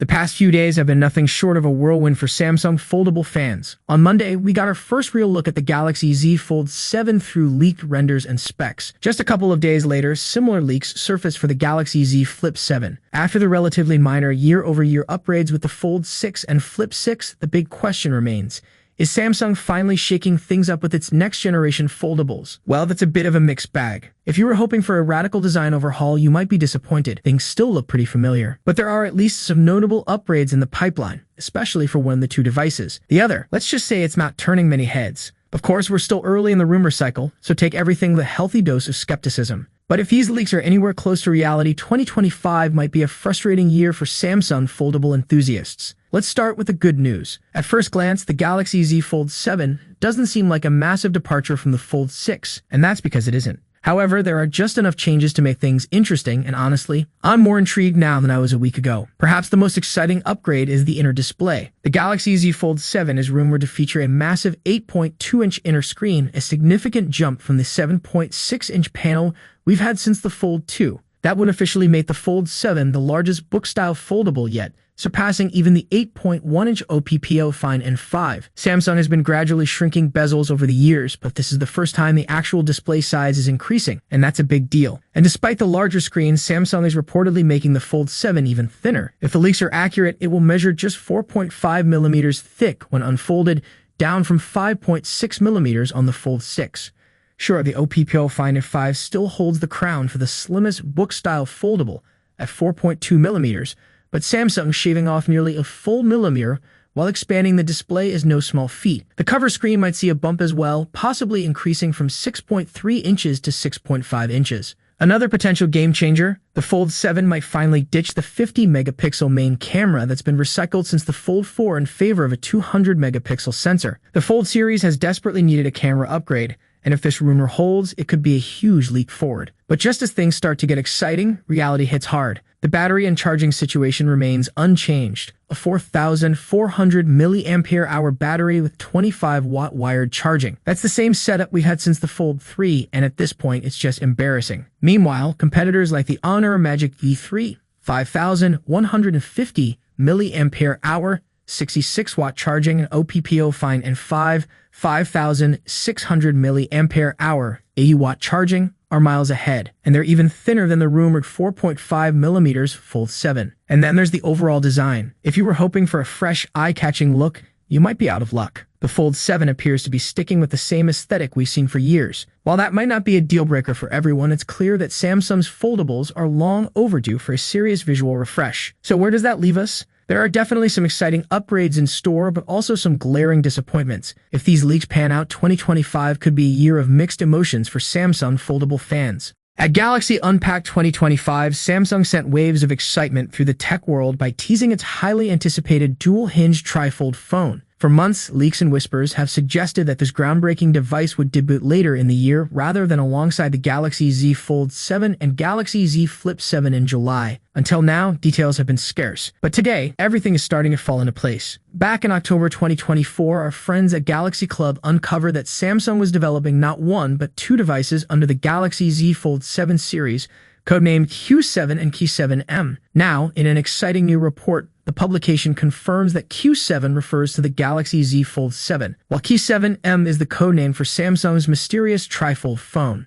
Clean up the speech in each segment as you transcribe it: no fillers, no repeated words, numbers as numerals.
The past few days have been nothing short of a whirlwind for Samsung foldable fans. On Monday, we got our first real look at the Galaxy Z Fold 7 through leaked renders and specs. Just a couple of days later, similar leaks surfaced for the Galaxy Z Flip 7. After the relatively minor year-over-year upgrades with the Fold 6 and Flip 6, the big question remains: is Samsung finally shaking things up with its next-generation foldables? Well, that's a bit of a mixed bag. If you were hoping for a radical design overhaul, you might be disappointed. Things still look pretty familiar. But there are at least some notable upgrades in the pipeline, especially for one of the two devices. The other, let's just say it's not turning many heads. Of course, we're still early in the rumor cycle, so take everything with a healthy dose of skepticism. But if these leaks are anywhere close to reality, 2025 might be a frustrating year for Samsung foldable enthusiasts. Let's start with the good news. At first glance, the Galaxy Z Fold 7 doesn't seem like a massive departure from the Fold 6, and that's because it isn't. However, there are just enough changes to make things interesting, and honestly, I'm more intrigued now than I was a week ago. Perhaps the most exciting upgrade is the inner display. The Galaxy Z Fold 7 is rumored to feature a massive 8.2-inch inner screen, a significant jump from the 7.6-inch panel we've had since the Fold 2. That would officially make the Fold 7 the largest book-style foldable yet, surpassing even the 8.1-inch OPPO Find N5. Samsung has been gradually shrinking bezels over the years, but this is the first time the actual display size is increasing, and that's a big deal. And despite the larger screen, Samsung is reportedly making the Fold 7 even thinner. If the leaks are accurate, it will measure just 4.5 millimeters thick when unfolded, down from 5.6 millimeters on the Fold 6. Sure, the OPPO Find N5 still holds the crown for the slimmest book-style foldable at 4.2 millimeters, but Samsung shaving off nearly a full millimeter while expanding the display is no small feat. The cover screen might see a bump as well, possibly increasing from 6.3 inches to 6.5 inches. Another potential game-changer, the Fold 7 might finally ditch the 50-megapixel main camera that's been recycled since the Fold 4 in favor of a 200-megapixel sensor. The Fold series has desperately needed a camera upgrade, and if this rumor holds, it could be a huge leap forward. But just as things start to get exciting, reality hits hard. The battery and charging situation remains unchanged. A 4,400 mAh battery with 25-watt wired charging. That's the same setup we've had since the Fold 3, and at this point, it's just embarrassing. Meanwhile, competitors like the Honor Magic V3, 5,150 mAh, 66-watt charging, and OPPO Find N5, 5,600 mAh, 80-watt charging, are miles ahead, and they're even thinner than the rumored 4.5 millimeters Fold 7. And then there's the overall design. If you were hoping for a fresh, eye-catching look, you might be out of luck. The Fold 7 appears to be sticking with the same aesthetic we've seen for years. While that might not be a deal-breaker for everyone, it's clear that Samsung's foldables are long overdue for a serious visual refresh. So where does that leave us? There are definitely some exciting upgrades in store, but also some glaring disappointments. If these leaks pan out, 2025 could be a year of mixed emotions for Samsung foldable fans. At Galaxy Unpacked 2025, Samsung sent waves of excitement through the tech world by teasing its highly anticipated dual-hinge trifold phone. For months, leaks and whispers have suggested that this groundbreaking device would debut later in the year rather than alongside the Galaxy Z Fold 7 and Galaxy Z Flip 7 in July. Until now, details have been scarce. But today, everything is starting to fall into place. Back in October 2024, our friends at Galaxy Club uncovered that Samsung was developing not one, but two devices under the Galaxy Z Fold 7 series, codenamed Q7 and Q7M. Now, in an exciting new report, the publication confirms that Q7 refers to the Galaxy Z Fold 7, while Q7M is the codename for Samsung's mysterious trifold phone.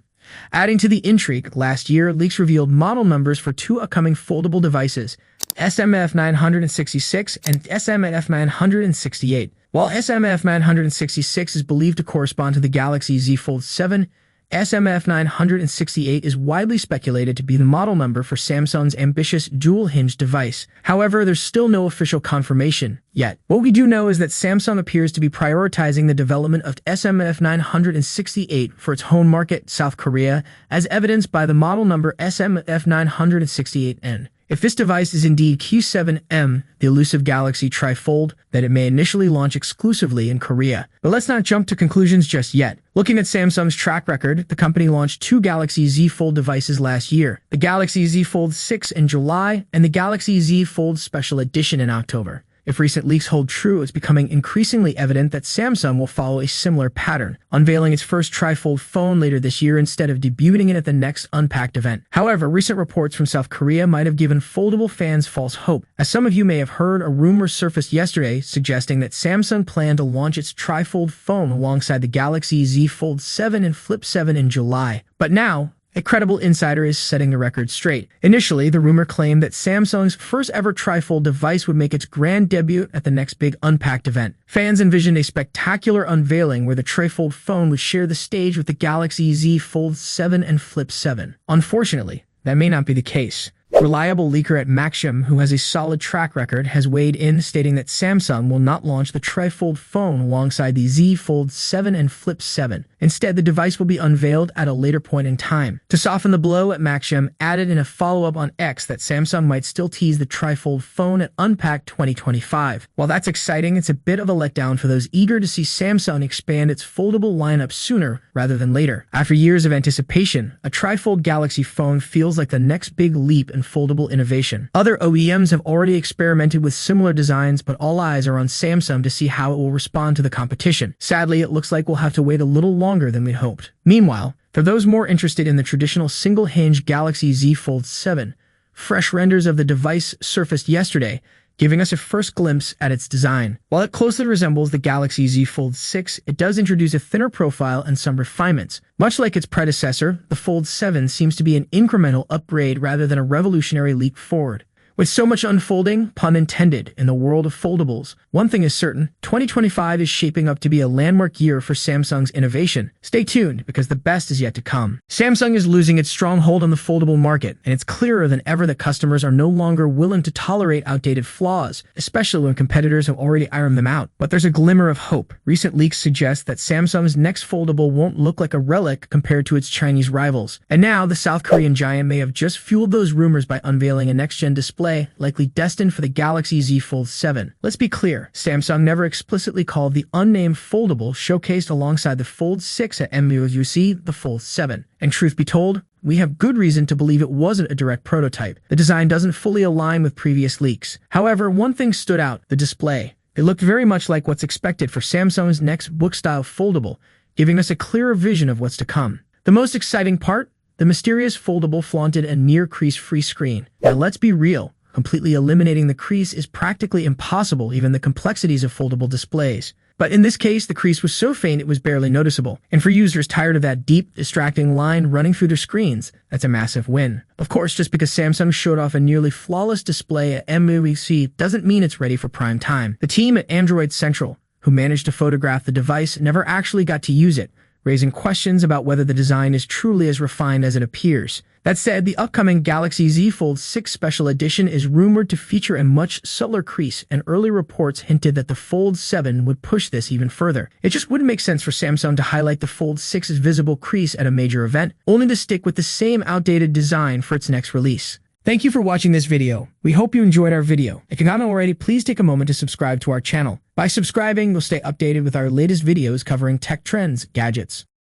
Adding to the intrigue, last year, leaks revealed model numbers for two upcoming foldable devices, SMF966 and SMF968. While SMF966 is believed to correspond to the Galaxy Z Fold 7, SMF968 is widely speculated to be the model number for Samsung's ambitious dual-hinge device. However, there's still no official confirmation yet. What we do know is that Samsung appears to be prioritizing the development of SMF968 for its home market, South Korea, as evidenced by the model number SMF968N. If this device is indeed Q7M, the elusive Galaxy trifold, then it may initially launch exclusively in Korea. But let's not jump to conclusions just yet. Looking at Samsung's track record, the company launched two Galaxy Z Fold devices last year, the Galaxy Z Fold 6 in July and the Galaxy Z Fold Special Edition in October. If recent leaks hold true, it's becoming increasingly evident that Samsung will follow a similar pattern, unveiling its first trifold phone later this year instead of debuting it at the next Unpacked event. However, recent reports from South Korea might have given foldable fans false hope. As some of you may have heard, a rumor surfaced yesterday suggesting that Samsung planned to launch its trifold phone alongside the Galaxy Z Fold 7 and Flip 7 in July. But now, a credible insider is setting the record straight. Initially, the rumor claimed that Samsung's first ever trifold device would make its grand debut at the next big Unpacked event. Fans envisioned a spectacular unveiling where the trifold phone would share the stage with the Galaxy Z Fold 7 and Flip 7. Unfortunately, that may not be the case. Reliable leaker at Maxim, who has a solid track record, has weighed in, stating that Samsung will not launch the trifold phone alongside the Z Fold 7 and Flip 7. Instead, the device will be unveiled at a later point in time. To soften the blow, at Maxim added in a follow-up on X that Samsung might still tease the trifold phone at Unpacked 2025. While that's exciting, it's a bit of a letdown for those eager to see Samsung expand its foldable lineup sooner rather than later. After years of anticipation, a trifold Galaxy phone feels like the next big leap in foldable innovation. Other OEMs have already experimented with similar designs, but all eyes are on Samsung to see how it will respond to the competition. Sadly, it looks like we'll have to wait a little longer than we hoped. Meanwhile, for those more interested in the traditional single-hinge Galaxy Z Fold 7, fresh renders of the device surfaced yesterday, giving us a first glimpse at its design. While it closely resembles the Galaxy Z Fold 6, it does introduce a thinner profile and some refinements. Much like its predecessor, the Fold 7 seems to be an incremental upgrade rather than a revolutionary leap forward. With so much unfolding, pun intended, in the world of foldables, one thing is certain: 2025 is shaping up to be a landmark year for Samsung's innovation. Stay tuned, because the best is yet to come. Samsung is losing its stronghold on the foldable market, and it's clearer than ever that customers are no longer willing to tolerate outdated flaws, especially when competitors have already ironed them out. But there's a glimmer of hope. Recent leaks suggest that Samsung's next foldable won't look like a relic compared to its Chinese rivals. And now, the South Korean giant may have just fueled those rumors by unveiling a next-gen display likely destined for the Galaxy Z Fold 7. Let's be clear, Samsung never explicitly called the unnamed foldable showcased alongside the Fold 6 at MWC the Fold 7. And truth be told, we have good reason to believe it wasn't a direct prototype. The design doesn't fully align with previous leaks. However, one thing stood out: the display. It looked very much like what's expected for Samsung's next book-style foldable, giving us a clearer vision of what's to come. The most exciting part? The mysterious foldable flaunted a near crease-free screen. Now let's be real, completely eliminating the crease is practically impossible, even the complexities of foldable displays. But in this case, the crease was so faint it was barely noticeable. And for users tired of that deep, distracting line running through their screens, that's a massive win. Of course, just because Samsung showed off a nearly flawless display at MWC doesn't mean it's ready for prime time. The team at Android Central, who managed to photograph the device, never actually got to use it, raising questions about whether the design is truly as refined as it appears. That said, the upcoming Galaxy Z Fold 6 Special Edition is rumored to feature a much subtler crease, and early reports hinted that the Fold 7 would push this even further. It just wouldn't make sense for Samsung to highlight the Fold 6's visible crease at a major event, only to stick with the same outdated design for its next release. Thank you for watching this video. We hope you enjoyed our video. If you haven't already, please take a moment to subscribe to our channel. By subscribing, you'll stay updated with our latest videos covering tech trends, gadgets,